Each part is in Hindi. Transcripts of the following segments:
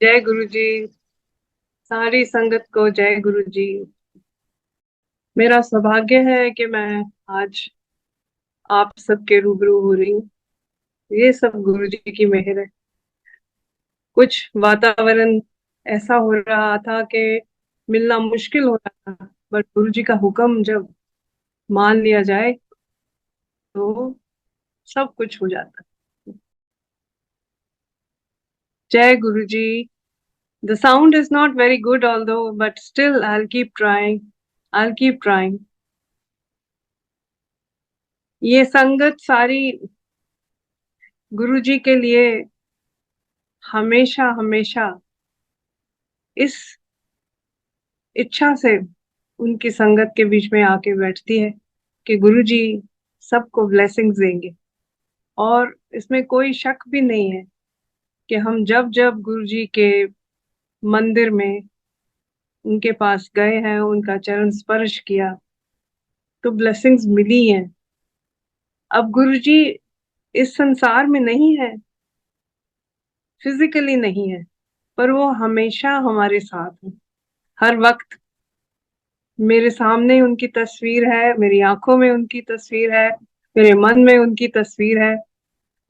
जय गुरु जी। सारी संगत को जय गुरु जी। मेरा सौभाग्य है कि मैं आज आप सबके रूबरू हो रही हूँ। ये सब गुरु जी की मेहर है। कुछ वातावरण ऐसा हो रहा था कि मिलना मुश्किल हो रहा था, बट गुरु जी का हुक्म जब मान लिया जाए तो सब कुछ हो जाता है। जय गुरु जी। The sound is not very good although, but still I'll keep trying. I'll keep trying. ये संगत सारी गुरु जी के लिए हमेशा हमेशा इस इच्छा से उनकी संगत के बीच में आके बैठती है कि गुरु जी सबको ब्लेसिंग्स देंगे। और इसमें कोई शक भी नहीं है कि हम जब जब गुरु जी के मंदिर में उनके पास गए हैं, उनका चरण स्पर्श किया, तो ब्लेसिंग्स मिली हैं। अब गुरु जी इस संसार में नहीं है, फिजिकली नहीं है, पर वो हमेशा हमारे साथ है। हर वक्त मेरे सामने उनकी तस्वीर है, मेरी आंखों में उनकी तस्वीर है, मेरे मन में उनकी तस्वीर है।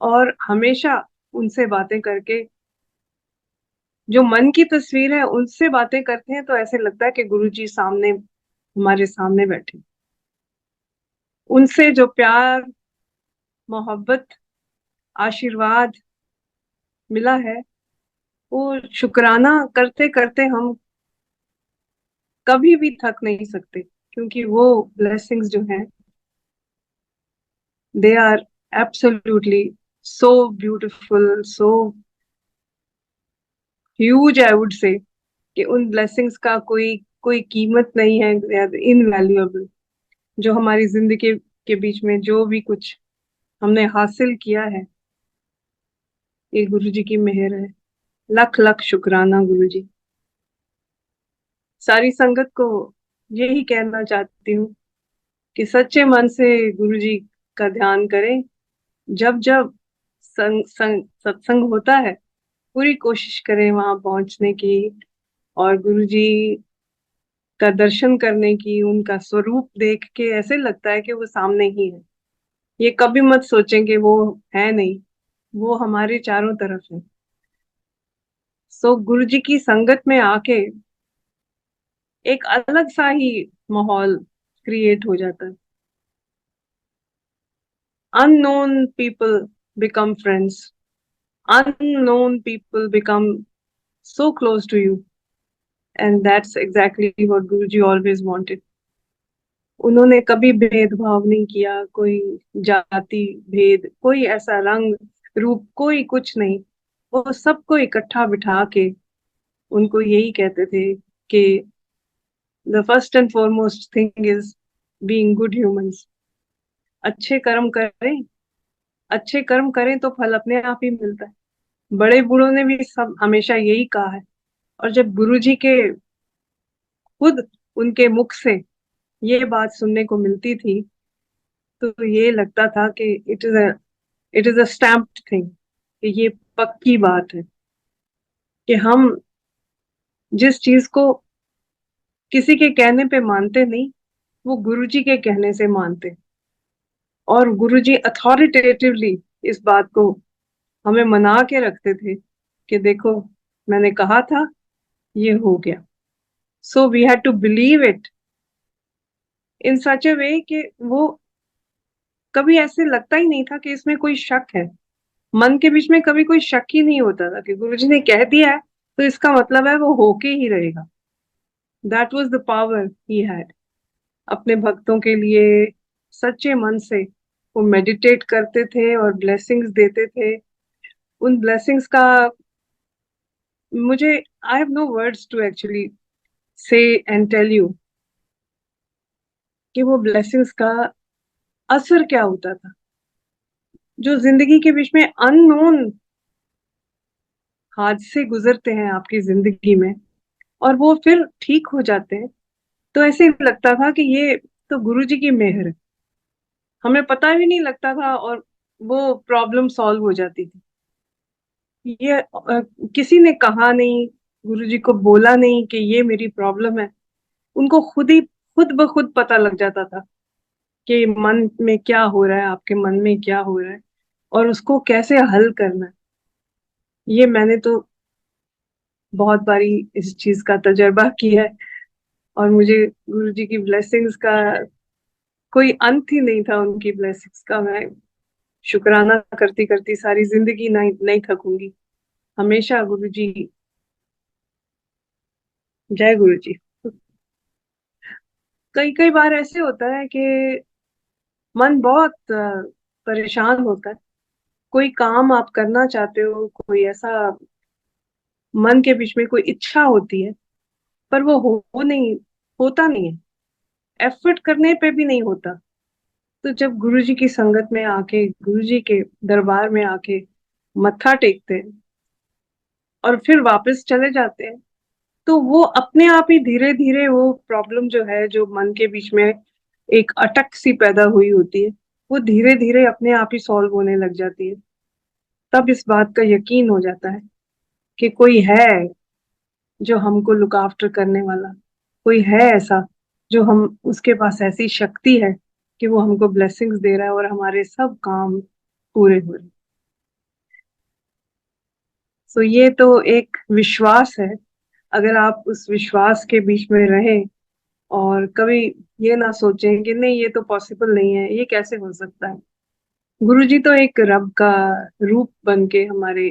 और हमेशा उनसे बातें करके, जो मन की तस्वीर है उनसे बातें करते हैं तो ऐसे लगता है कि गुरुजी सामने, हमारे सामने बैठे। उनसे जो प्यार, मोहब्बत, आशीर्वाद मिला है, वो शुक्राना करते करते हम कभी भी थक नहीं सकते, क्योंकि वो ब्लेसिंग्स जो हैं, they are absolutely so beautiful, so huge, I would say कि उन ब्लेसिंग्स का कोई कोई कीमत नहीं है। इनवैल्यूएबल। जो हमारी जिंदगी के बीच में जो भी कुछ हमने हासिल किया है, ये गुरु जी की मेहर है। लख लख शुक्राना गुरु जी। सारी संगत को यही कहना चाहती हूँ कि सच्चे मन से गुरु जी का ध्यान करें। जब जब सत्संग होता है, पूरी कोशिश करें वहां पहुंचने की और गुरु जी का दर्शन करने की। उनका स्वरूप देख के ऐसे लगता है कि वो सामने ही है। ये कभी मत सोचें कि वो है नहीं, वो हमारे चारों तरफ है। सो गुरु जी की संगत में आके एक अलग सा ही माहौल क्रिएट हो जाता है। Unknown people become friends, unknown people become so close to you, and that's exactly what Guruji always wanted. उन्होंने कभी भेदभाव नहीं किया, कोई जाति भेद, कोई ऐसा रंग रूप, कोई कुछ नहीं। वो सबको इकट्ठा बिठा के उनको यही कहते थे कि the first and foremost thing is being good humans. अच्छे कर्म करें, अच्छे कर्म करें तो फल अपने आप ही मिलता है। बड़े बूढ़ों ने भी सब हमेशा यही कहा है। और जब गुरुजी के खुद उनके मुख से ये बात सुनने को मिलती थी, तो ये लगता था कि it is a stamped thing, कि ये पक्की बात है कि हम जिस चीज को किसी के कहने पे मानते नहीं, वो गुरुजी के कहने से मानते। और गुरुजी अथॉरिटेटिवली इस बात को हमें मना के रखते थे कि देखो, मैंने कहा था, ये हो गया। So we had to believe it in such a way कि वो कभी ऐसे लगता ही नहीं था कि इसमें कोई शक है। मन के बीच में कभी कोई शक ही नहीं होता था कि गुरुजी ने कह दिया है तो इसका मतलब है वो होके ही रहेगा। That was the power he had. अपने भक्तों के लिए सच्चे मन से वो मेडिटेट करते थे और ब्लेसिंग्स देते थे। उन ब्लेसिंग्स का मुझे, I have no words to actually say and tell you कि वो ब्लेसिंग्स का असर क्या होता था। जो जिंदगी के बीच में अननोन हादसे गुजरते हैं आपकी जिंदगी में और वो फिर ठीक हो जाते हैं, तो ऐसे लगता था कि ये तो गुरुजी की मेहर है। हमें पता भी नहीं लगता था और वो प्रॉब्लम सॉल्व हो जाती थी। ये किसी ने कहा नहीं, गुरुजी को बोला नहीं कि ये मेरी प्रॉब्लम है। उनको खुद ब खुद पता लग जाता था कि मन में क्या हो रहा है, आपके मन में क्या हो रहा है, और उसको कैसे हल करना है। ये मैंने तो बहुत बारी इस चीज का तजर्बा किया है, और मुझे गुरुजी की ब्लेसिंग्स का कोई अंत ही नहीं था। उनकी ब्लेसिंग्स का मैं शुक्राना करती करती सारी जिंदगी नहीं नहीं थकूंगी। हमेशा गुरुजी, जय गुरुजी। कई कई बार ऐसे होता है कि मन बहुत परेशान होता है। कोई काम आप करना चाहते हो, कोई ऐसा मन के बीच में कोई इच्छा होती है, पर वो नहीं, होता नहीं है, एफर्ट करने पे भी नहीं होता। तो जब गुरुजी की संगत में आके, गुरुजी के दरबार में आके मत्था टेकते हैं और फिर वापस चले जाते हैं, तो वो अपने आप ही धीरे धीरे वो प्रॉब्लम जो है, जो मन के बीच में एक अटक सी पैदा हुई होती है, वो धीरे धीरे अपने आप ही सॉल्व होने लग जाती है। तब इस बात का यकीन हो जाता है कि कोई है जो हमको लुक आफ्टर करने वाला, कोई है ऐसा जो हम, उसके पास ऐसी शक्ति है कि वो हमको ब्लेसिंग्स दे रहा है और हमारे सब काम पूरे हो रहे हैं। सो ये तो एक विश्वास है। अगर आप उस विश्वास के बीच में रहें और कभी ये ना सोचें कि नहीं ये तो पॉसिबल नहीं है, ये कैसे हो सकता है। गुरुजी तो एक रब का रूप बन के हमारे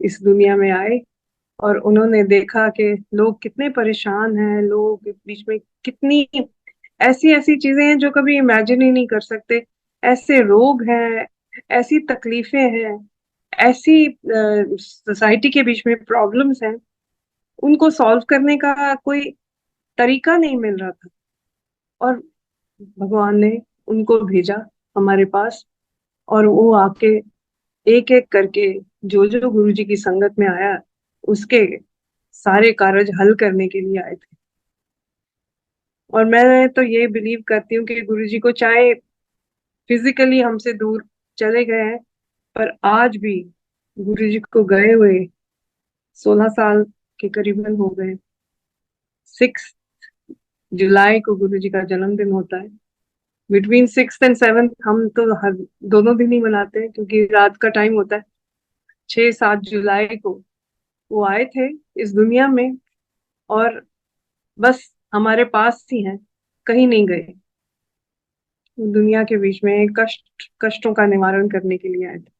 इस दुनिया में आए, और उन्होंने देखा कि लोग कितने परेशान हैं, लोग बीच में कितनी ऐसी ऐसी चीजें हैं जो कभी इमेजिन ही नहीं कर सकते। ऐसे रोग हैं, ऐसी तकलीफें हैं, ऐसी सोसाइटी के बीच में प्रॉब्लम्स हैं, उनको सॉल्व करने का कोई तरीका नहीं मिल रहा था। और भगवान ने उनको भेजा हमारे पास, और वो आके एक एक करके जो जो गुरु जी की संगत में आया, उसके सारे कार्य हल करने के लिए आए थे। और मैं तो ये बिलीव करती हूँ कि गुरु जी को चाहे फिजिकली हमसे दूर चले गए हैं, पर आज भी गुरु जी को गए हुए 16 साल के करीबन हो गए। 6 जुलाई को गुरु जी का जन्मदिन होता है। बिटवीन 6 एंड 7 हम तो हर दोनों दिन ही मनाते हैं, क्योंकि रात का टाइम होता है। 6 7 जुलाई को वो आए थे इस दुनिया में, और बस हमारे पास ही हैं, कहीं नहीं गए। दुनिया के बीच में कष्टों का निवारण करने के लिए आए थे।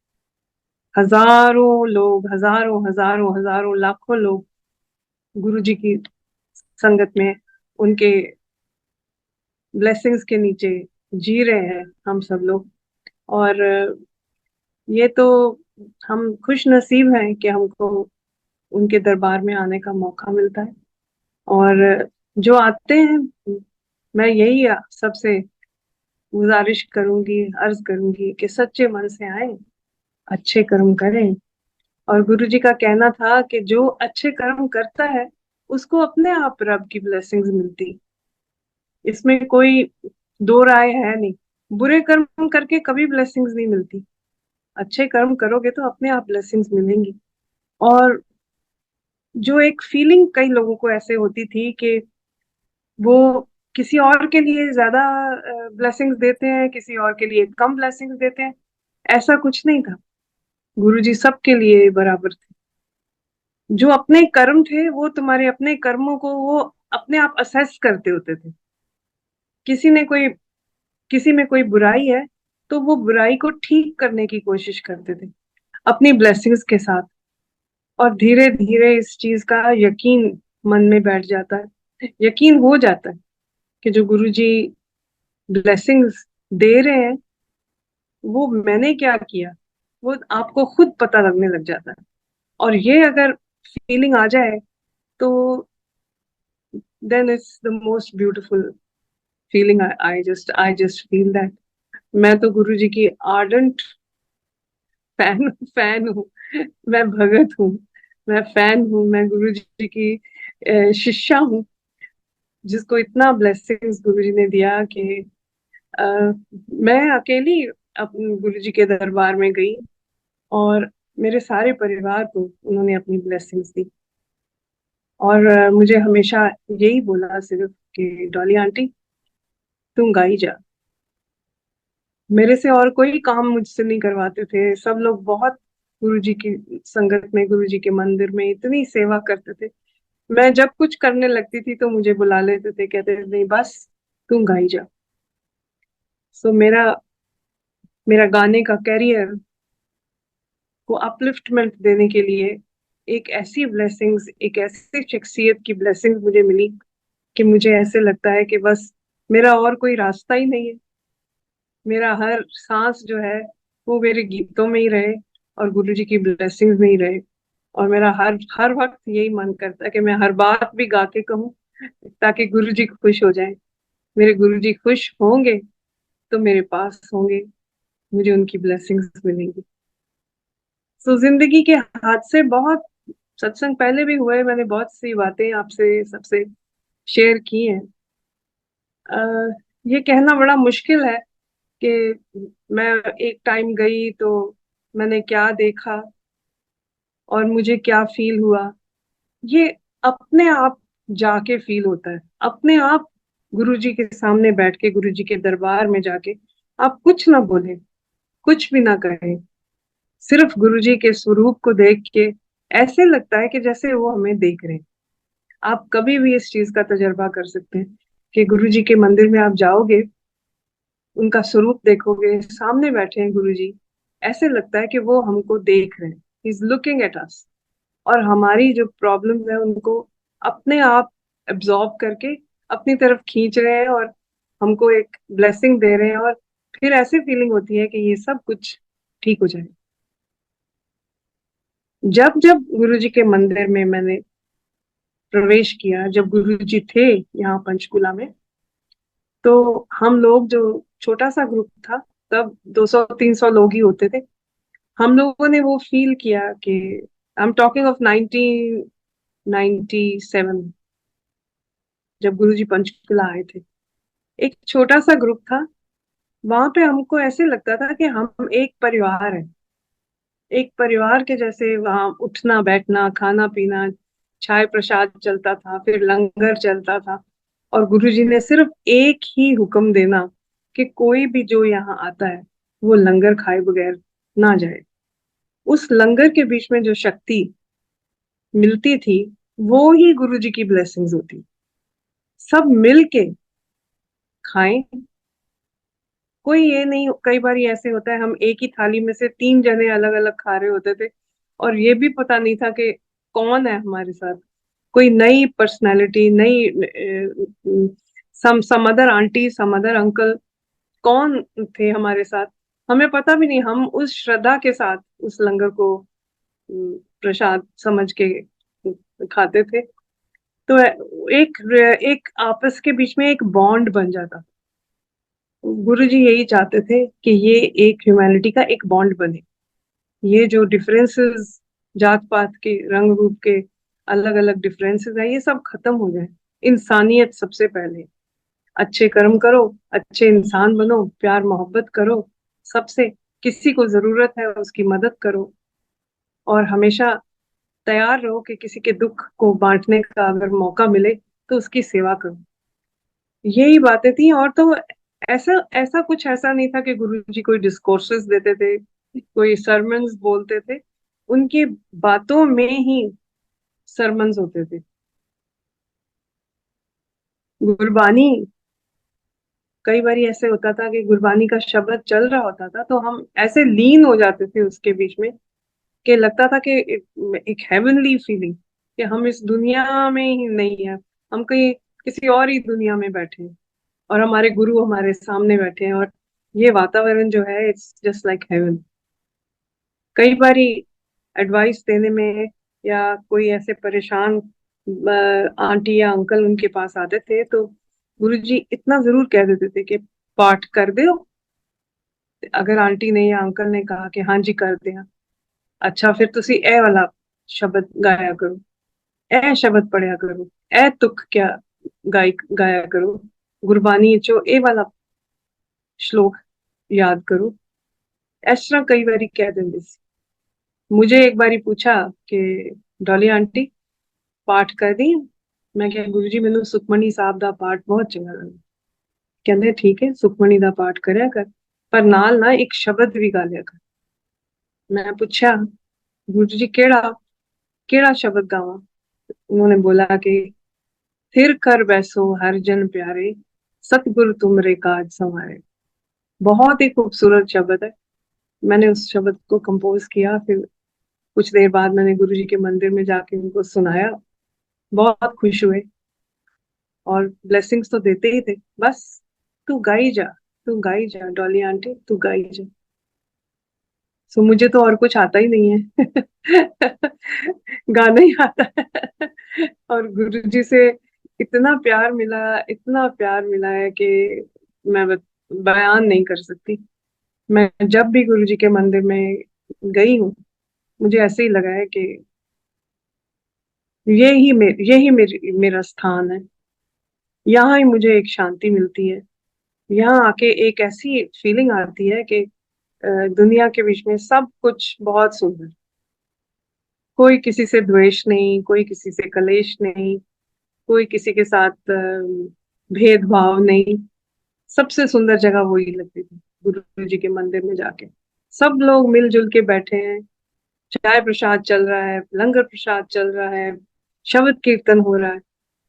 हजारों लोग, हजारों हजारों हजारों लाखों लोग गुरु जी की संगत में, उनके ब्लेसिंग्स के नीचे जी रहे हैं हम सब लोग। और ये तो हम खुश नसीब हैं कि हमको उनके दरबार में आने का मौका मिलता है। और जो आते हैं, मैं यही सबसे गुजारिश करूंगी, अर्ज करूंगी कि सच्चे मन से आए, अच्छे कर्म करें। और गुरु जी का कहना था कि जो अच्छे कर्म करता है उसको अपने आप रब की ब्लेसिंग्स मिलती। इसमें कोई दो राय है नहीं। बुरे कर्म करके कभी ब्लेसिंग्स नहीं मिलती, अच्छे कर्म करोगे तो अपने आप ब्लेसिंग्स मिलेंगी। और जो एक फीलिंग कई लोगों को ऐसे होती थी कि वो किसी और के लिए ज्यादा ब्लेसिंग्स देते हैं, किसी और के लिए कम ब्लेसिंग्स देते हैं, ऐसा कुछ नहीं था। गुरुजी सबके लिए बराबर थे। जो अपने कर्म थे, वो तुम्हारे अपने कर्मों को वो अपने आप असेस करते होते थे। किसी ने कोई, किसी में कोई बुराई है, तो वो बुराई को ठीक करने की कोशिश करते थे अपनी ब्लेसिंग्स के साथ। और धीरे धीरे इस चीज का यकीन मन में बैठ जाता है, यकीन हो जाता है कि जो गुरुजी ब्लेसिंग्स दे रहे हैं, वो मैंने क्या किया, वो आपको खुद पता लगने लग जाता है। और ये अगर फीलिंग आ जाए, तो then it's the most beautiful feeling. I just feel that मैं तो गुरु जी की आर्डेंट फैन हूँ। मैं भगत हूँ, मैं फैन हूँ, मैं गुरु जी की शिष्या हूँ, जिसको इतना ब्लेसिंग्स गुरु जी ने दिया कि अ, मैं अकेली अपने गुरु जी के दरबार में गई, और मेरे सारे परिवार को उन्होंने अपनी ब्लेसिंग्स दी। और मुझे हमेशा यही बोला सिर्फ कि डॉली आंटी, तुम गाई जा। मेरे से और कोई काम मुझसे नहीं करवाते थे। सब लोग बहुत गुरु जी की संगत में, गुरु जी के मंदिर में इतनी सेवा करते थे। मैं जब कुछ करने लगती थी तो मुझे बुला लेते थे, कहते थे नहीं बस तुम गाई जा। सो मेरा मेरा गाने का कैरियर को अपलिफ्टमेंट देने के लिए एक ऐसी ब्लेसिंग्स, एक ऐसी शख्सियत की ब्लेसिंग्स मुझे मिली कि मुझे ऐसे लगता है कि बस मेरा और कोई रास्ता ही नहीं है। मेरा हर सांस जो है वो मेरे गीतों में ही रहे और गुरु जी की ब्लेसिंग्स में ही रहे। और मेरा हर हर वक्त यही मन करता है कि मैं हर बात भी गा के कहूँ, ताकि गुरु जी खुश हो जाएं। मेरे गुरु जी खुश होंगे तो मेरे पास होंगे, मुझे उनकी ब्लेसिंग्स मिलेंगी। सो जिंदगी के हादसे बहुत, सत्संग पहले भी हुए, मैंने बहुत सी बातें आपसे सबसे शेयर की हैं। ये कहना बड़ा मुश्किल है कि मैं एक टाइम गई तो मैंने क्या देखा और मुझे क्या फील हुआ। ये अपने आप जाके फील होता है, अपने आप गुरुजी के सामने बैठ के, गुरुजी के दरबार में जाके आप कुछ ना बोले, कुछ भी ना कहें, सिर्फ गुरुजी के स्वरूप को देख के ऐसे लगता है कि जैसे वो हमें देख रहे हैं। आप कभी भी इस चीज का तजर्बा कर सकते हैं कि गुरुजी के मंदिर में आप जाओगे, उनका स्वरूप देखोगे, सामने बैठे हैं गुरुजी, ऐसे लगता है कि वो हमको देख रहे हैं, he is looking at us. और हमारी जो प्रॉब्लम्स है उनको अपने आप एब्जॉर्ब करके अपनी तरफ खींच रहे हैं और हमको एक ब्लेसिंग दे रहे हैं। और फिर ऐसी फीलिंग होती है कि ये सब कुछ ठीक हो जाए। जब जब गुरुजी के मंदिर में मैंने प्रवेश किया, जब गुरुजी थे यहाँ पंचकुला में, तो हम लोग जो छोटा सा ग्रुप था, तब 200-300 लोग ही होते थे। हम लोगों ने वो फील किया कि आई एम टॉकिंग ऑफ 1997, जब गुरुजी पंचकुला आए थे। एक छोटा सा ग्रुप था, वहां पे हमको ऐसे लगता था कि हम एक परिवार है, एक परिवार के जैसे वहां उठना बैठना खाना पीना, चाय प्रसाद चलता था, फिर लंगर चलता था। और गुरुजी ने सिर्फ एक ही हुक्म देना कि कोई भी जो यहाँ आता है वो लंगर खाए बगैर ना जाए। उस लंगर के बीच में जो शक्ति मिलती थी वो ही गुरुजी की ब्लेसिंग्स होती। सब मिल के खाएं। कोई ये नहीं, कई बार ऐसे होता है हम एक ही थाली में से 3 जने अलग अलग खा रहे होते थे और ये भी पता नहीं था कि कौन है हमारे साथ। कोई नई पर्सनालिटी, नई some other aunty, some other uncle कौन थे हमारे साथ, हमें पता भी नहीं। हम उस श्रद्धा के साथ उस लंगर को प्रसाद समझ के खाते थे। तो एक एक आपस के बीच में एक बॉन्ड बन जाता। गुरुजी यही चाहते थे कि ये एक ह्यूमैनिटी का एक बॉन्ड बने। ये जो डिफरेंसेस, जात पात के, रंग रूप के अलग अलग डिफरेंसेस है, ये सब खत्म हो जाए। इंसानियत सबसे पहले, अच्छे कर्म करो, अच्छे इंसान बनो, प्यार मोहब्बत करो सबसे, किसी को जरूरत है उसकी मदद करो। और हमेशा तैयार रहो कि किसी के दुख को बांटने का अगर मौका मिले तो उसकी सेवा करो। यही बातें थी। और तो ऐसा ऐसा कुछ ऐसा नहीं था कि गुरुजी कोई डिस्कोर्सेस देते थे, कोई सरमन्स बोलते थे। उनकी बातों में ही सरमन्स होते थे। गुरबानी, कई बार ऐसे होता था कि गुरबानी का शब्द चल रहा होता था तो हम ऐसे लीन हो जाते थे उसके बीच में कि लगता था कि एक हेवनली फीलिंग कि हम इस दुनिया में ही नहीं है, हम कहीं किसी और ही दुनिया में बैठे हैं और हमारे गुरु हमारे सामने बैठे हैं। और ये वातावरण जो है इट्स जस्ट लाइक हेवन। कई बारी एडवाइस देने में या कोई ऐसे परेशान आंटी या अंकल उनके पास आते थे तो गुरुजी इतना जरूर कह देते थे कि पाठ कर दो। अगर आंटी ने या अंकल ने कहा कि हाँ जी कर दिया, अच्छा फिर तुसी ए वाला शब्द गाया करो, ए शब्द पढ़िया करो, ए तुक क्या गाया करो, गुरबानी चो ए वाला श्लोक याद करो। इस तरह कई बारी कह देंगे सी। मुझे एक बारी पूछा कि डॉली आंटी पाठ कर दी। मैं क्या गुरुजी मैनू सुखमनी साहब दा पाठ बहुत चंगा लगदा। कहंदे ठीक है सुखमनी दा पाठ करया कर पर नाल ना एक शब्द भी गालिया कर। मैं पूछा गुरुजी केड़ा केड़ा शब्द गावां। उन्होंने बोला कि थिर कर बैसो हर जन प्यारे सतगुरु तुमरे काज संवारे। बहुत ही खूबसूरत शब्द है। मैंने उस शब्द को कंपोज किया, फिर कुछ देर बाद मैंने गुरुजी के मंदिर में जाके उनको सुनाया। बहुत खुश हुए और ब्लेसिंग्स तो देते ही थे। बस तू गाई जा, तू गाई जा डॉली आंटी, तू गाई जा। सो मुझे तो और कुछ आता ही नहीं है। गाना ही आता है। और गुरुजी से इतना प्यार मिला, इतना प्यार मिला है कि मैं बयान नहीं कर सकती। मैं जब भी गुरुजी के मंदिर में गई हूँ, मुझे ऐसे ही लगा है कि यही मेरा स्थान है। यहाँ ही मुझे एक शांति मिलती है। यहाँ आके एक ऐसी फीलिंग आती है कि दुनिया के बीच में सब कुछ बहुत सुंदर। कोई किसी से द्वेष नहीं, कोई किसी से कलेश नहीं, कोई किसी के साथ भेदभाव नहीं। सबसे सुंदर जगह वही लगती थी गुरु जी के मंदिर में जाके। सब लोग मिलजुल के बैठे हैं, चाय प्रसाद चल रहा है, लंगर प्रसाद चल रहा है, शब्द कीर्तन हो रहा है।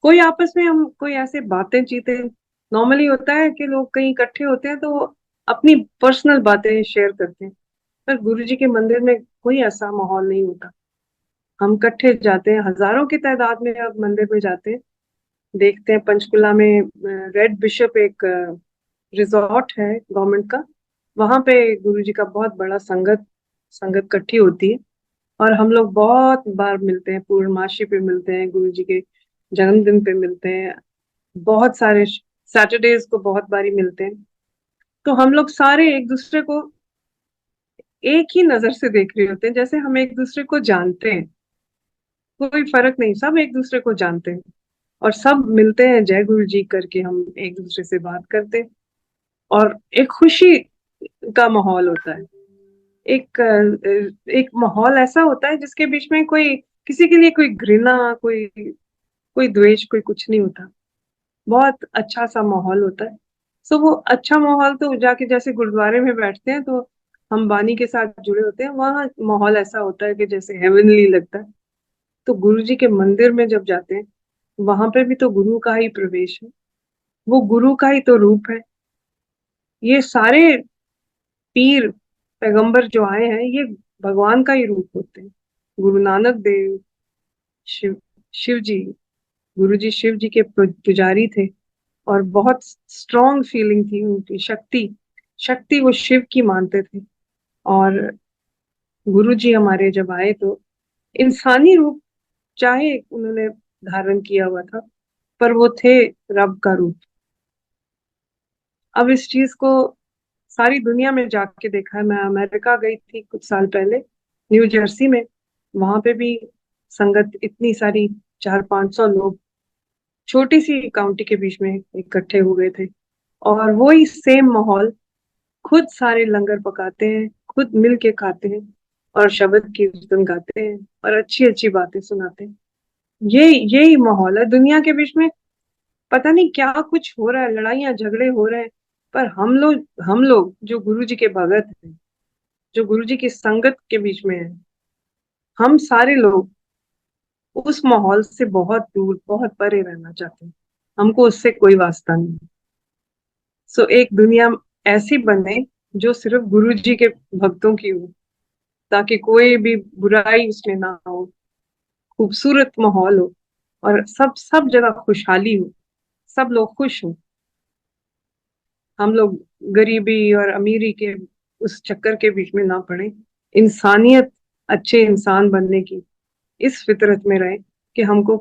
कोई आपस में हम कोई ऐसे बातें चीतें, नॉर्मली होता है कि लोग कहीं इकट्ठे होते हैं तो अपनी पर्सनल बातें शेयर करते हैं। पर गुरु जी के मंदिर में कोई ऐसा माहौल नहीं होता। हम इकट्ठे जाते हैं, हजारों की तादाद में अब मंदिर में जाते हैं। देखते हैं पंचकुला में रेड बिशप एक रिजॉर्ट है गवर्नमेंट का। वहां पे गुरु जी का बहुत बड़ा संगत संगत इकट्ठी होती है। और हम लोग बहुत बार मिलते हैं, पूर्णमासी पे मिलते हैं, गुरु जी के जन्मदिन पे मिलते हैं, बहुत सारे सैटरडेज को बहुत बारी मिलते हैं। तो हम लोग सारे एक दूसरे को एक ही नजर से देख रहे होते हैं, जैसे हम एक दूसरे को जानते हैं। कोई फर्क नहीं, सब एक दूसरे को जानते हैं। और सब मिलते हैं जय गुरु जी करके, हम एक दूसरे से बात करते हैं। और एक खुशी का माहौल होता है। एक माहौल ऐसा होता है जिसके बीच में कोई किसी के लिए कोई घृणा, कोई कोई द्वेष, कोई कुछ नहीं होता। बहुत अच्छा सा माहौल होता है। सो वो अच्छा माहौल तो जाके जैसे गुरुद्वारे में बैठते हैं तो हम वाणी के साथ जुड़े होते हैं, वहाँ माहौल ऐसा होता है कि जैसे हेवनली लगता है। तो गुरु जी के मंदिर में जब जाते हैं, वहां पे भी तो गुरु का ही प्रवेश है। वो गुरु का ही तो रूप है। ये सारे पीर पैगंबर जो आए हैं, ये भगवान का ही रूप होते हैं। गुरु नानक देव, शिव शिव जी, गुरु जी शिव जी के पुजारी थे। और बहुत स्ट्रॉन्ग फीलिंग थी उनकी, शक्ति शक्ति वो शिव की मानते थे। और गुरु जी हमारे जब आए तो इंसानी रूप चाहे उन्होंने धारण किया हुआ था, पर वो थे रब का रूप। अब इस चीज को सारी दुनिया में जाके देखा है। मैं अमेरिका गई थी कुछ साल पहले, न्यू जर्सी में। वहां पे भी संगत इतनी सारी, 400-500 लोग छोटी सी काउंटी के बीच में इकट्ठे हो गए थे। और वही सेम माहौल, खुद सारे लंगर पकाते हैं, खुद मिल के खाते हैं, और शब्द कीर्तन गाते हैं, और अच्छी अच्छी बातें सुनाते हैं। ये यही माहौल है दुनिया के बीच में। पता नहीं क्या कुछ हो रहा है, लड़ाइयाँ झगड़े हो रहे हैं, पर हम लोग जो गुरु जी के भगत हैं, जो गुरु जी की संगत के बीच में है, हम सारे लोग उस माहौल से बहुत दूर, बहुत परे रहना चाहते हैं। हमको उससे कोई वास्ता नहीं। सो एक दुनिया ऐसी बने जो सिर्फ गुरु जी के भक्तों की हो, ताकि कोई भी बुराई उसमें ना हो, खूबसूरत माहौल हो, और सब सब जगह खुशहाली हो, सब लोग खुश हो। हम लोग गरीबी और अमीरी के उस चक्कर के बीच में ना पड़े। इंसानियत, अच्छे इंसान बनने की इस फितरत में रहे कि हमको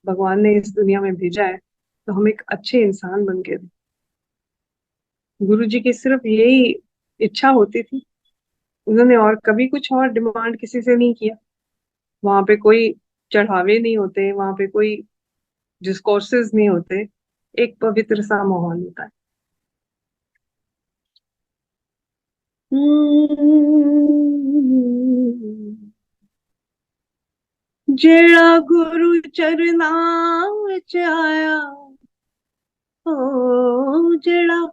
भगवान ने इस दुनिया में भेजा है तो हम एक अच्छे इंसान बन के रहें। गुरु जी की सिर्फ यही इच्छा होती थी। उन्होंने और कभी कुछ और डिमांड किसी से नहीं किया। वहां पे कोई चढ़ावे नहीं होते, वहां पे कोई डिस्कोर्सेज नहीं होते। एक पवित्र सा माहौल होता है। हम्म। ਜਿਹੜਾ ਗੁਰੂ ਚਰਨਾਂ ਵਿੱਚ ਆਇਆ, ਹੋ ਜਿਹੜਾ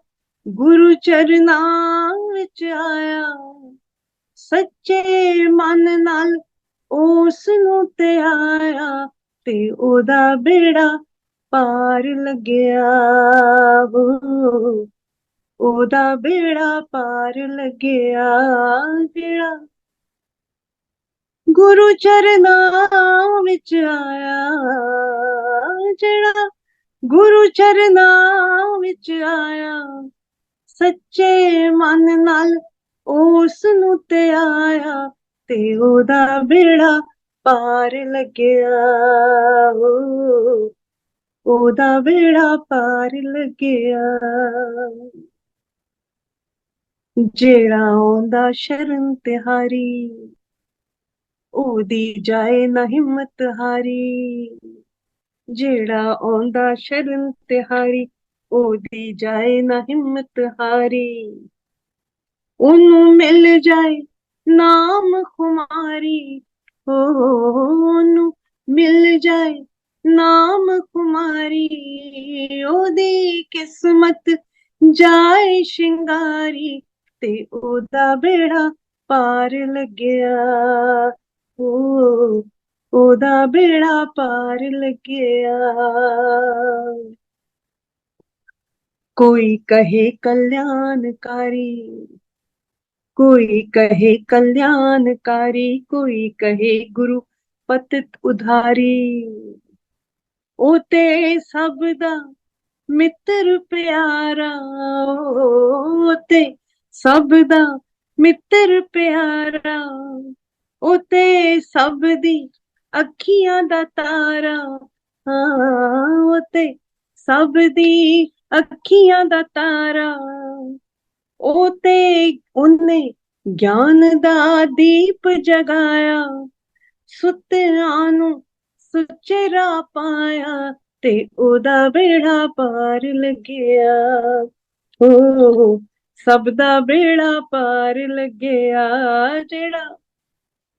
ਗੁਰੂ ਚਰਨਾਂ ਵਿੱਚ ਆਇਆ, ਸੱਚੇ ਮਨ ਨਾਲ ਉਸ ਨੂੰ ਧਿਆਇਆ, ਤੇ ਉਹਦਾ ਬੇੜਾ ਪਾਰ ਲੱਗਿਆ, ਹੋ ਉਹਦਾ ਬੇੜਾ ਪਾਰ ਲੱਗਿਆ। ਜਿਹੜਾ ਗੁਰੂ ਚਰਨਾਂ ਵਿੱਚ ਆਇਆ, ਜਿਹੜਾ ਗੁਰੂ ਚਰਨਾਂ ਵਿੱਚ ਆਇਆ, ਸੱਚੇ ਮਨ ਨਾਲ ਉਸ ਨੂੰ ਧਿਆਇਆ, ਤੇ ਉਹਦਾ ਬੇੜਾ ਪਾਰ ਲੱਗਿਆ, ਉਹਦਾ ਬੇੜਾ ਪਾਰ ਲੱਗਿਆ। ਜਿਹੜਾ ਆਉਂਦਾ ਸ਼ਰਨ ਤਿਹਾਰੀ, ਉਹਦੀ ਜਾਏ ਨਾ ਹਿੰਮਤ ਹਾਰੀ, ਜਿਹੜਾ ਆਉਂਦਾ ਸ਼ਰਨ ਤਿਹਾਰੀ, ਉਹਦੀ ਜਾਏ ਨਾ ਹਿੰਮਤ ਹਾਰੀ, ਉਹਨੂੰ ਮਿਲ ਜਾਏ ਨਾਮ ਖੁਮਾਰੀ, ਉਹਨੂੰ ਮਿਲ ਜਾਏ ਨਾਮ ਖੁਮਾਰੀ, ਉਹਦੀ ਕਿਸਮਤ ਜਾਏ ਸ਼ਿੰਗਾਰੀ, ਤੇ ਉਹਦਾ ਬੇੜਾ ਪਾਰ ਲੱਗਿਆ, ਉਹਦਾ ਬੇੜਾ ਪਾਰ ਲੱਗਿਆ। ਕੋਈ ਕਹੇ ਕਲਿਆਣਕਾਰੀ, ਕੋਈ ਕਹੇ ਕਲਿਆਣਕਾਰੀ, ਕੋਈ ਕਹੇ ਗੁਰੂ ਪਤਿਤ ਉਧਾਰੀ, ਉਹ ਤੇ ਸਭ ਦਾ ਮਿੱਤਰ ਪਿਆਰਾ, ਉਹ ਤੇ ਸਭ ਦਾ ਮਿੱਤਰ ਪਿਆਰਾ, ਉਹ ਤੇ ਸਭ ਦੀ ਅੱਖੀਆਂ ਦਾ ਤਾਰਾ, ਹਾਂ ਉਹ ਤੇ ਸਭ ਦੀ ਅੱਖੀਆਂ ਦਾ ਤਾਰਾ, ਉਹ ਤੇ ਉਹਨੇ ਗਿਆਨ ਦਾ ਦੀਪ ਜਗਾਇਆ, ਸੁੱਤਿਆਂ ਨੂੰ ਸੁੱਚੇ ਰਾਹ ਪਾਇਆ, ਤੇ ਉਹਦਾ ਬੇੜਾ ਪਾਰ ਲੱਗਿਆ, ਹੋ ਸਭ ਦਾ ਬੇੜਾ ਪਾਰ ਲੱਗਿਆ। ਜਿਹੜਾ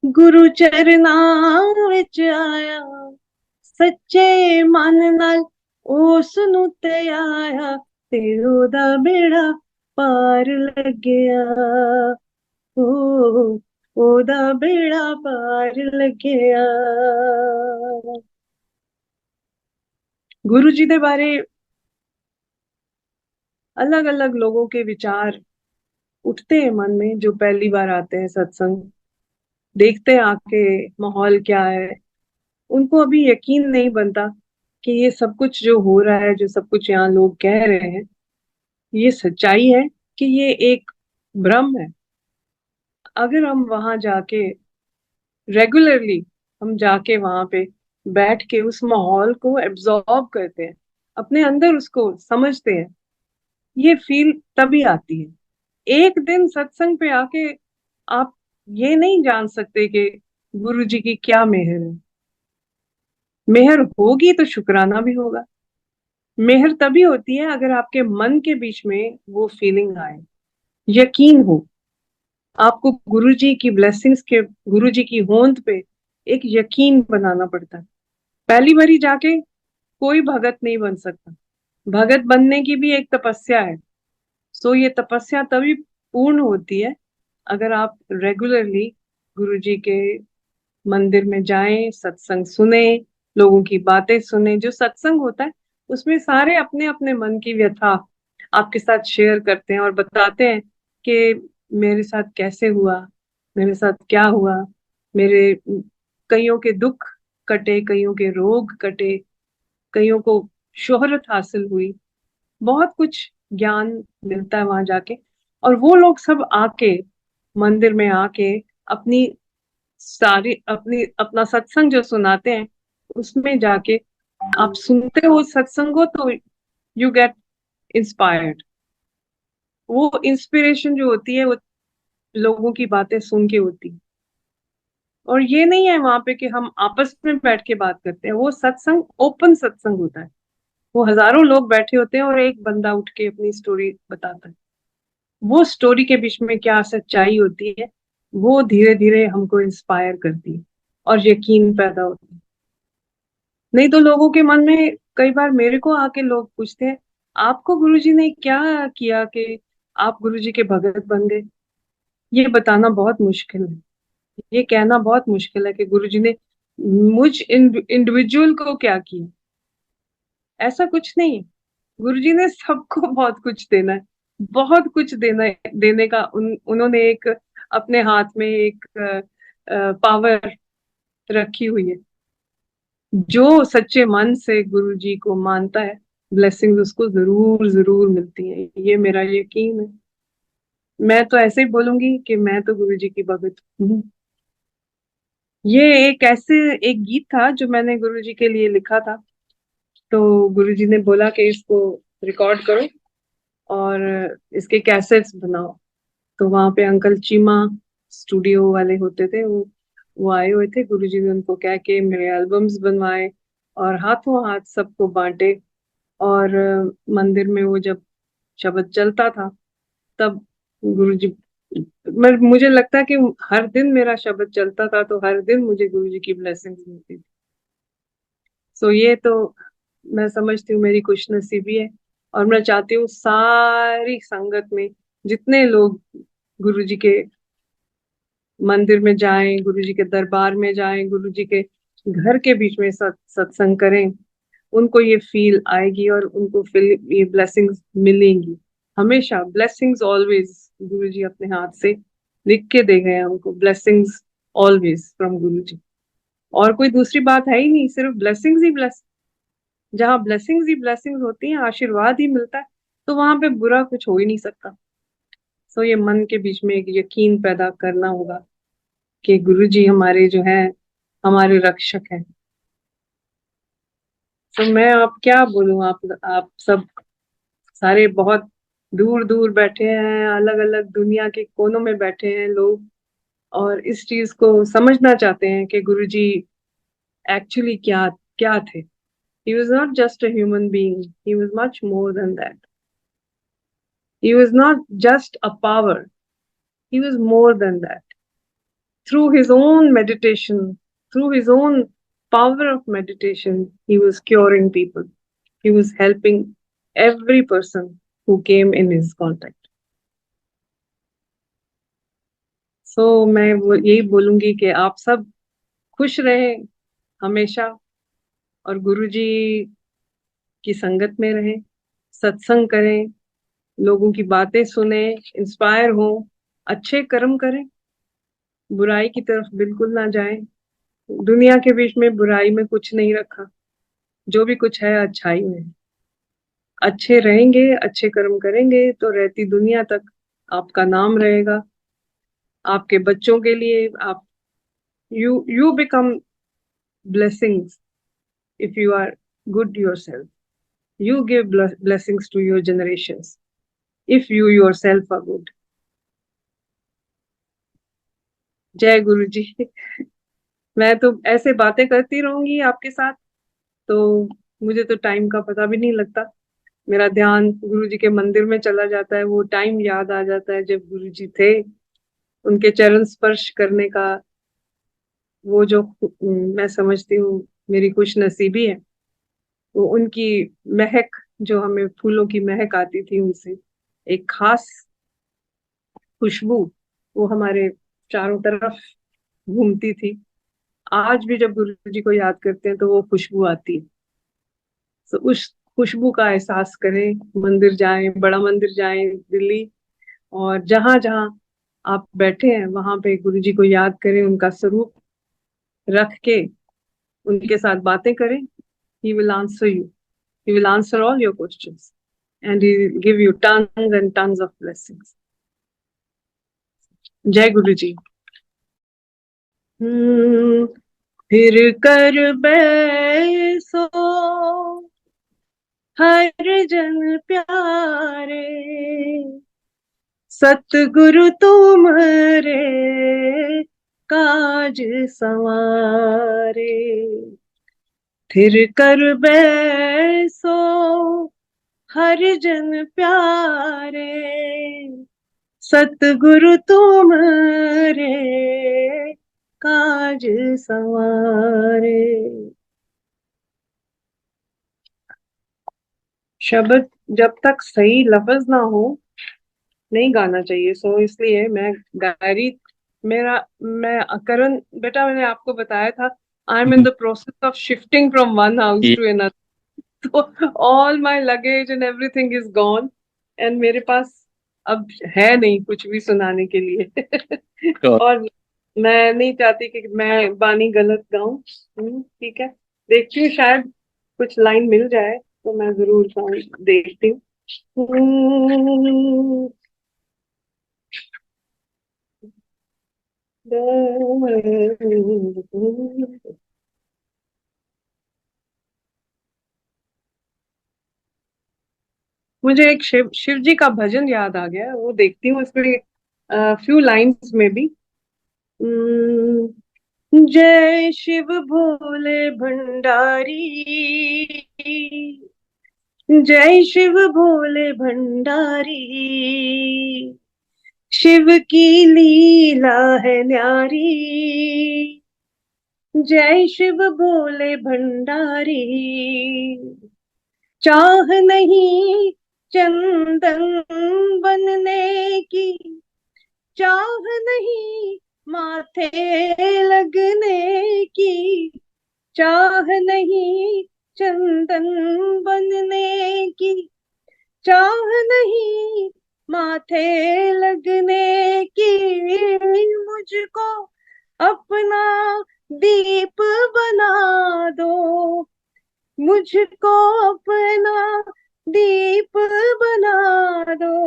ਗੁਰੂ ਚਰਨਾਂ ਵਿੱਚ ਆਇਆ, ਸੱਚੇ ਮਨ ਨਾਲ ਉਸ ਨੂੰ ਧਿਆਇਆ, ਤੇ ਉਹਦਾ ਬੇੜਾ ਪਾਰ ਲੱਗਿਆ, ਹੋ ਉਹਦਾ ਬੇੜਾ ਪਾਰ ਲੱਗਿਆ। गुरु जी के बारे अलग अलग लोगों के विचार उठते हैं मन में, जो पहली बार आते हैं सत्संग, देखते हैं आके माहौल क्या है, उनको अभी यकीन नहीं बनता कि ये सब कुछ जो हो रहा है, जो सब कुछ यहाँ लोग कह रहे हैं, ये सच्चाई है कि ये एक भ्रम है। अगर हम वहां जाके रेगुलरली, हम जाके वहां पे बैठ के उस माहौल को एब्जॉर्ब करते हैं, अपने अंदर उसको समझते हैं, ये फील तभी आती है। एक दिन सत्संग पे आके आप ये नहीं जान सकते कि गुरु जी की क्या मेहर है। मेहर होगी तो शुक्राना भी होगा। मेहर तभी होती है अगर आपके मन के बीच में वो फीलिंग आए, यकीन हो, आपको गुरु जी की ब्लेसिंग्स के, गुरु जी की होंद पे एक यकीन बनाना पड़ता है। पहली बारी जाके कोई भगत नहीं बन सकता, भगत बनने की भी एक तपस्या है। सो ये तपस्या तभी पूर्ण होती है अगर आप रेगुलरली गुरु जी के मंदिर में जाएं, सत्संग सुने, लोगों की बातें सुने। जो सत्संग होता है उसमें सारे अपने अपने मन की व्यथा आपके साथ शेयर करते हैं और बताते हैं कि मेरे साथ कैसे हुआ, मेरे साथ क्या हुआ, मेरे कईयों के दुख कटे, कईयों के रोग कटे, कईयों को शोहरत हासिल हुई, बहुत कुछ ज्ञान मिलता है वहां जाके। और वो लोग सब आके मंदिर में आके अपनी सारी अपना सत्संग जो सुनाते हैं, उसमें जाके आप सुनते हो सत्संग को तो यू गेट इंस्पायर्ड। वो इंस्पिरेशन जो होती है वो लोगों की बातें सुन के होती है। और ये नहीं है वहां पे कि हम आपस में बैठ के बात करते हैं, वो सत्संग ओपन सत्संग होता है। वो हजारों लोग बैठे होते हैं और एक बंदा उठ के अपनी स्टोरी बताता है। वो स्टोरी के बीच में क्या सच्चाई होती है, वो धीरे धीरे हमको इंस्पायर करती है। और यकीन पैदा होता है। नहीं तो लोगों के मन में, कई बार मेरे को आके लोग पूछते हैं, आपको गुरुजी ने क्या किया कि आप गुरुजी के भगत बन गए? ये बताना बहुत मुश्किल है। ये कहना बहुत मुश्किल है कि गुरुजी ने मुझ इंडिविजुअल को क्या किया। ऐसा कुछ नहीं है। गुरुजी ने सबको बहुत कुछ देना है, बहुत कुछ देना है, देने का उन्होंने एक अपने हाथ में एक पावर रखी हुई है। जो सच्चे मन से गुरुजी को मानता है, ब्लेसिंग्स उसको जरूर जरूर मिलती हैं, ये मेरा यकीन है। मैं तो ऐसे ही बोलूंगी कि मैं तो गुरुजी की भगत हूँ। ये एक ऐसे एक गीत था जो मैंने गुरुजी के लिए लिखा था। तो गुरुजी ने बोला कि इसको रिकॉर्ड करो और इसके कैसेट्स बनाओ। तो वहां पे अंकल चीमा स्टूडियो वाले होते थे, वो आए हुए थे। गुरुजी ने उनको कह के मेरे एल्बम्स बनवाए और हाथों हाथ सबको बांटे। और मंदिर में वो जब शब्द चलता था, तब गुरुजी, मुझे लगता है कि हर दिन मेरा शब्द चलता था तो हर दिन मुझे गुरुजी की ब्लेसिंग्स मिलती थी। सो ये तो मैं समझती हूँ मेरी खुशनसीबी है। और मैं चाहती हूँ सारी संगत में जितने लोग गुरुजी के मंदिर में जाएं, गुरुजी के दरबार में जाएं, गुरुजी के घर के बीच में सत्संग करें, उनको ये फील आएगी और उनको फील ये ब्लेसिंग्स मिलेंगी। हमेशा ब्लेसिंग्स ऑलवेज। गुरुजी अपने हाथ से लिख के दे गए हैं हमको, ब्लेसिंग्स ऑलवेज फ्रॉम गुरुजी। और कोई दूसरी बात है ही नहीं, सिर्फ ब्लेसिंग्स ही ब्लेस। जहाँ ब्लेसिंग्स ही ब्लेसिंग्स होती हैं, आशीर्वाद ही मिलता है, तो वहां पे बुरा कुछ हो ही नहीं सकता। सो ये मन के बीच में एक यकीन पैदा करना होगा कि गुरुजी हमारे जो हैं, हमारे रक्षक हैं। तो मैं आप क्या बोलूं, आप सब सारे बहुत दूर दूर बैठे हैं, अलग अलग दुनिया के कोनों में बैठे हैं लोग, और इस चीज को समझना चाहते हैं कि गुरुजी एक्चुअली क्या क्या थे। He was not just a human being, he was much more than that. He was not just a power, he was more than that. Through his own meditation, through his own power of meditation, he was curing people. He was helping every person who came in his contact. मैं यही बोलूंगी कि आप सब खुश रहें हमेशा, और गुरुजी की संगत में रहें, सत्संग करें, लोगों की बातें सुने, इंस्पायर हो, अच्छे कर्म करें, बुराई की तरफ बिल्कुल ना जाएं। दुनिया के बीच में बुराई में कुछ नहीं रखा, जो भी कुछ है अच्छाई में है। अच्छे रहेंगे, अच्छे कर्म करेंगे तो रहती दुनिया तक आपका नाम रहेगा। आपके बच्चों के लिए आप, you become blessings if you are good yourself. You give blessings to your generations if you yourself are good. जय गुरु जी। मैं तो ऐसे बातें करती रहूंगी आपके साथ, तो मुझे तो टाइम का पता भी नहीं लगता। मेरा ध्यान गुरु जी के मंदिर में चला जाता है, वो टाइम याद आ जाता है जब गुरु जी थे। उनके चरण स्पर्श करने का वो जो मैं समझती हूँ मेरी खुश नसीबी है, वो उनकी महक, जो हमें फूलों की महक आती थी उनसे, एक खास खुशबू, वो हमारे चारों तरफ घूमती थी। आज भी जब गुरु जी को याद करते हैं तो वो खुशबू आती है। तो उस खुशबू का एहसास करें, मंदिर जाएं, बड़ा मंदिर जाएं दिल्ली, और जहां जहां आप बैठे हैं वहां पे गुरु जी को याद करें, उनका स्वरूप रख के उनके साथ बातें करें। He will answer you, he will answer all your questions and he will give you tons and tons of blessings. जय गुरु जी। फिर कर बैसो हर जन प्यारे, सतगुरु तुम्हारे काज संवारे। फिर कर बैसो हर जन प्यारे, सतगुरु तुम्हारे काज संवारे। शब्द जब तक सही लफ्ज ना हो नहीं गाना चाहिए। सो इसलिए मैं डायरी मेरा मैं करण बेटा मैंने आपको बताया था I am in hmm, the process of shifting from one house ये टू अनदर। तो all my luggage and everything is gone and मेरे पास अब है नहीं कुछ भी सुनाने के लिए। तो और मैं नहीं चाहती कि मैं बानी गलत गाऊं। ठीक है, देखती हूँ शायद कुछ लाइन मिल जाए तो मैं जरूर गाऊं, देखती हूँ। हम्म, मुझे एक शिव शिव जी का भजन याद आ गया, वो देखती हूँ इसमें फ्यू लाइंस में भी। जय शिव भोले भंडारी, जय शिव भोले भंडारी, शिव की लीला है न्यारी, जय शिव भोले भंडारी। चाह नहीं चंदन बनने की, चाह नहीं माथे लगने की, चाह नहीं चंदन बनने की, चाह नहीं माथे लगने की, मुझको अपना दीप बना दो, मुझको अपना दीप बना दो,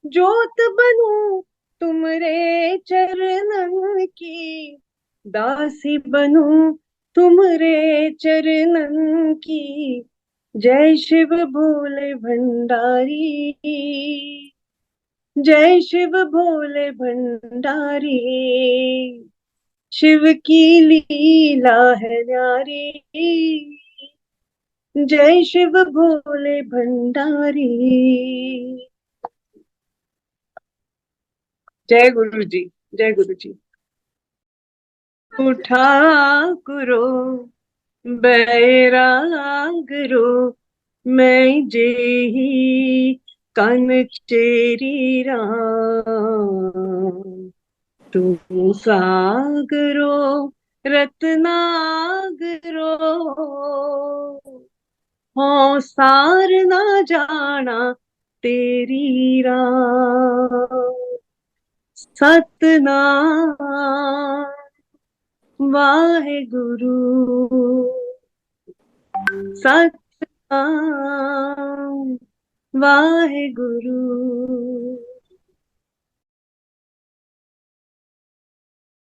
जोत बनूं तुमरे चरणन की, दासी बनूं तुमरे चरणन की। जय शिव भोले भंडारी, जय शिव भोले भंडारी, शिव की लीला है न्यारी, जय शिव भोले भंडारी। जय गुरु जी, जय गुरु जी। ठाकुरो बैरागरो मैं जेही कन चेरी राम, तू सागरो रत्नागरो, हो सार ना जाना तेरी राम। सतनाम वाहे गुरु, सतनाम वाहे गुरु।